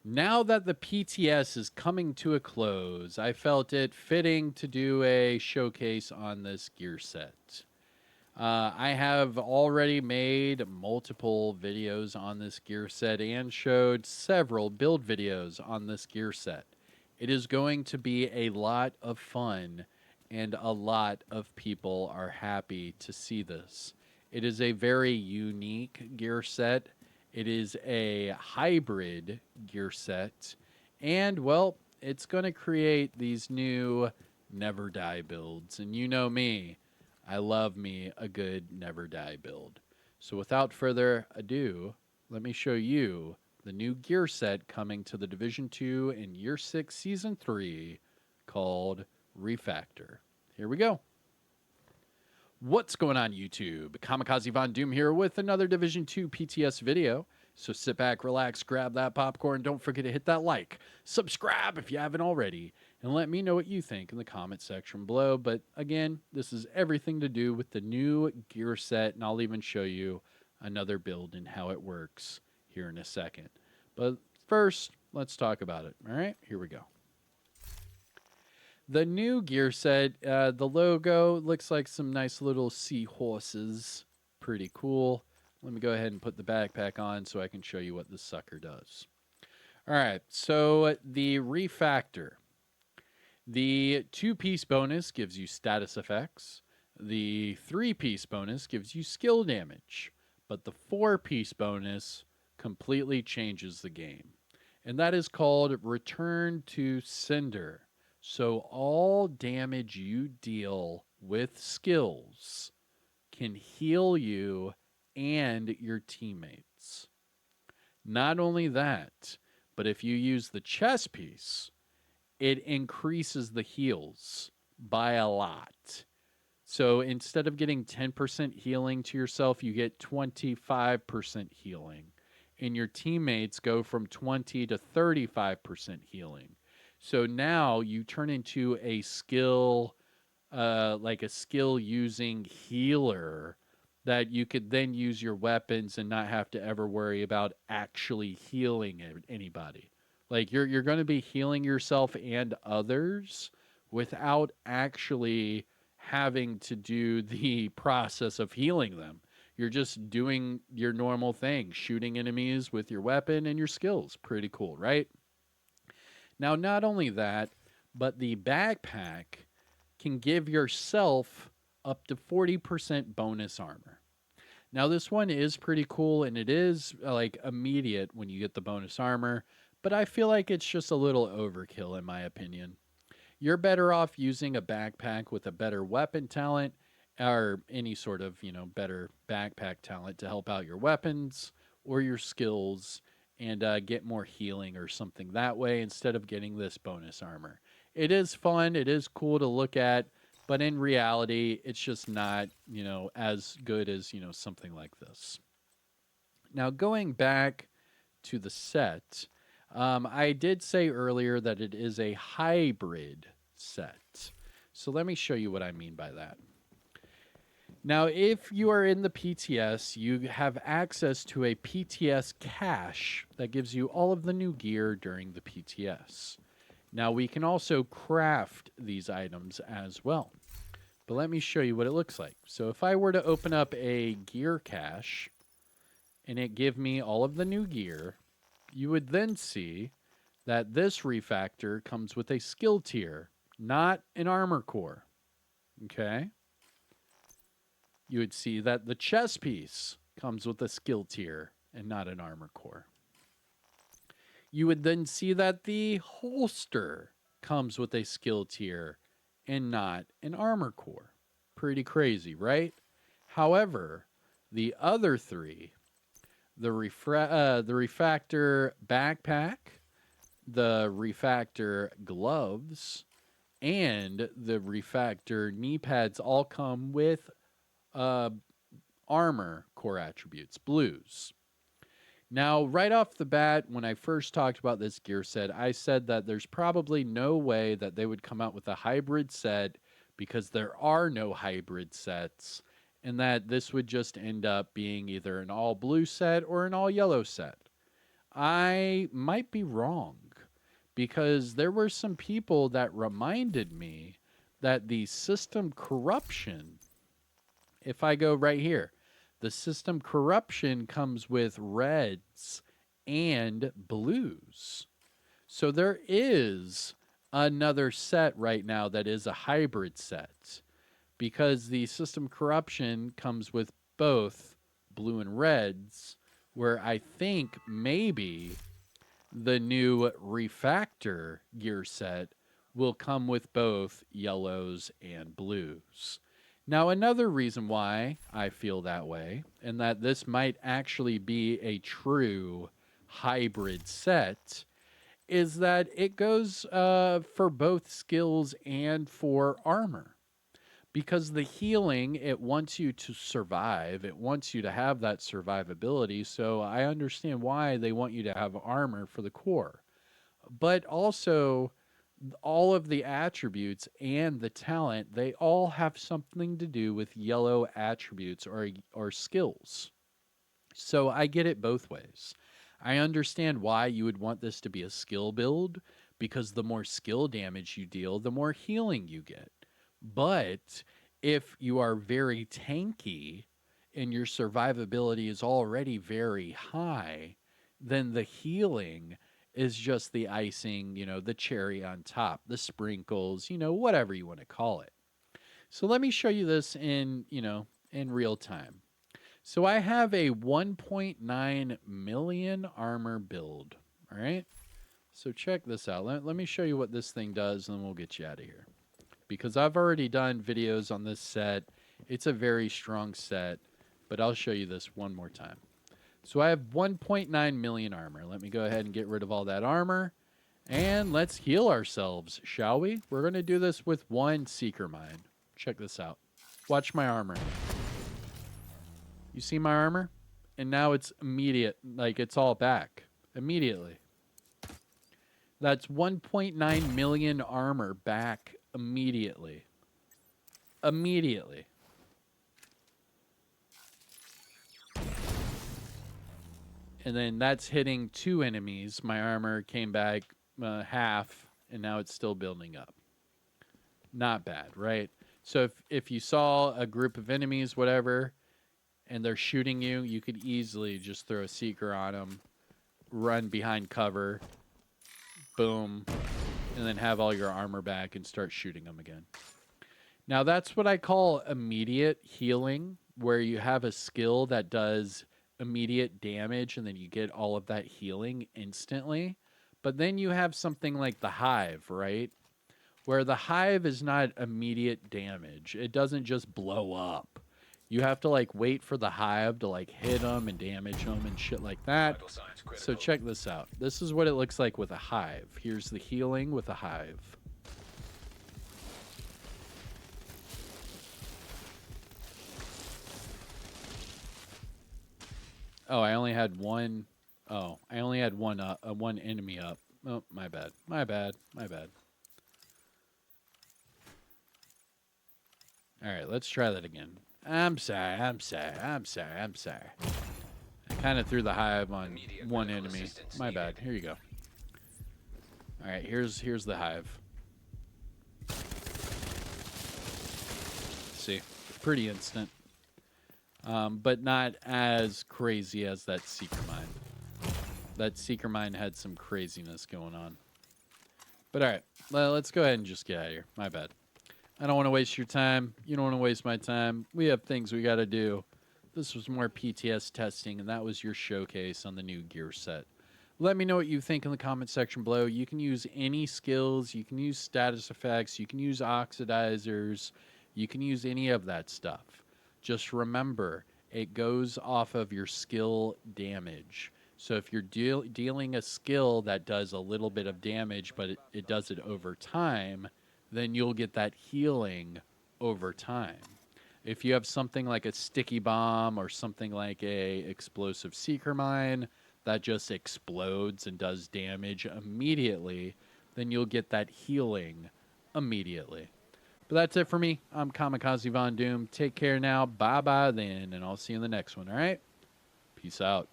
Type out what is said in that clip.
Now that the PTS is coming to a close, I felt it fitting to do a showcase on this gear set. I have already made multiple videos on this gear set and showed several build videos on this gear set. It is going to be a lot of fun, and a lot of people are happy to see this. It is a very unique gear set. It is a hybrid gear set, and well, it's going to create these new never die builds. And you know me, I love me a good never die build. So without further ado, let me show you the new gear set coming to the Division 2 in Year 6 Season 3 called Refactor. Here we go. What's going on YouTube? Kamikazevondoom here with another Division 2 PTS video. So sit back, relax, grab that popcorn. Don't forget to hit that like, subscribe if you haven't already, and let me know what you think in the comment section below. But again, this is everything to do with the new gear set, and I'll even show you another build and how it works here in a second. But first, let's talk about it. All right, here we go. The new gear set, the logo looks like some nice little seahorses. Pretty cool. Let me go ahead and put the backpack on so I can show you what this sucker does. All right, so the Refactor. The 2-piece bonus gives you status effects. The 3-piece bonus gives you skill damage. But the 4-piece bonus completely changes the game. And that is called Return to Sender. So all damage you deal with skills can heal you and your teammates. Not only that, but if you use the chest piece, it increases the heals by a lot. So instead of getting 10% healing to yourself, you get 25% healing. And your teammates go from 20 to 35% healing. So now you turn into a skill, like a skill using healer that you could then use your weapons and not have to ever worry about actually healing anybody. Like you're going to be healing yourself and others without actually having to do the process of healing them. You're just doing your normal thing, shooting enemies with your weapon and your skills. Pretty cool, right? Now, not only that, but the backpack can give yourself up to 40% bonus armor. Now, this one is pretty cool, and it is like immediate when you get the bonus armor, but I feel like it's just a little overkill in my opinion. You're better off using a backpack with a better weapon talent or any sort of, better backpack talent to help out your weapons or your skills and get more healing or something that way instead of getting this bonus armor. It is fun. It is cool to look at, but in reality, it's just not, as good as, something like this. Now, going back to the set, I did say earlier that it is a hybrid set. So let me show you what I mean by that. Now, if you are in the PTS, you have access to a PTS cache that gives you all of the new gear during the PTS. Now, we can also craft these items as well. But let me show you what it looks like. So if I were to open up a gear cache and it give me all of the new gear, you would then see that this refactor comes with a skill tier, not an armor core. Okay? You would see that the chest piece comes with a skill tier and not an armor core. You would then see that the holster comes with a skill tier and not an armor core. Pretty crazy, right? However, the other three, the refactor backpack, the refactor gloves, and the refactor knee pads all come with armor core attributes, blues. Now, right off the bat, when I first talked about this gear set, I said that there's probably no way that they would come out with a hybrid set because there are no hybrid sets, and that this would just end up being either an all blue set or an all yellow set. I might be wrong because there were some people that reminded me that the system corruption, if I go right here, the system corruption comes with reds and blues. So there is another set right now that is a hybrid set because the system corruption comes with both blue and reds, where I think maybe the new refactor gear set will come with both yellows and blues. Now, another reason why I feel that way, and that this might actually be a true hybrid set, is that it goes for both skills and for armor. Because the healing, it wants you to survive. It wants you to have that survivability. So I understand why they want you to have armor for the core. But also, all of the attributes and the talent, they all have something to do with yellow attributes or skills. So I get it both ways. I understand why you would want this to be a skill build, because the more skill damage you deal, the more healing you get. But if you are very tanky and your survivability is already very high, then the healing is just the icing, the cherry on top, the sprinkles, whatever you want to call it. So let me show you this in real time. So I have a 1.9 million armor build. All right. So check this out. Let me show you what this thing does, and then we'll get you out of here. Because I've already done videos on this set. It's a very strong set, but I'll show you this one more time. So I have 1.9 million armor. Let me go ahead and get rid of all that armor. And let's heal ourselves, shall we? We're going to do this with one Seeker Mine. Check this out. Watch my armor. You see my armor? And now it's immediate. Like, it's all back. Immediately. That's 1.9 million armor back immediately. Immediately. And then that's hitting 2 enemies. My armor came back half, and now it's still building up. Not bad, right? So if you saw a group of enemies, whatever, and they're shooting you, you could easily just throw a Seeker on them, run behind cover, boom, and then have all your armor back and start shooting them again. Now, that's what I call immediate healing, where you have a skill that does immediate damage and then you get all of that healing instantly. But then you have something like the Hive, right? Where the Hive is not immediate damage. It doesn't just blow up. You have to wait for the Hive to hit them and damage them and shit like that. So check this out. This is what it looks like with a Hive. Here's the healing with a Hive. Oh, I only had one. Oh, I only had one enemy up. Oh, my bad. My bad. My bad. All right, let's try that again. I'm sorry. I kind of threw the Hive on one enemy. My bad. Here you go. All right, here's the Hive. See, pretty instant. But not as crazy as that Seeker Mine. That Seeker Mine had some craziness going on. But all right, let's go ahead and just get out of here. My bad. I don't want to waste your time. You don't want to waste my time. We have things we got to do. This was more PTS testing, and that was your showcase on the new gear set. Let me know what you think in the comment section below. You can use any skills. You can use status effects. You can use oxidizers. You can use any of that stuff. Just remember, it goes off of your skill damage. So if you're dealing a skill that does a little bit of damage, but it does it over time, then you'll get that healing over time. If you have something like a sticky bomb or something like a explosive Seeker Mine that just explodes and does damage immediately, then you'll get that healing immediately. But that's it for me. I'm Kamikazevondoom. Take care now. Bye-bye then, and I'll see you in the next one, all right? Peace out.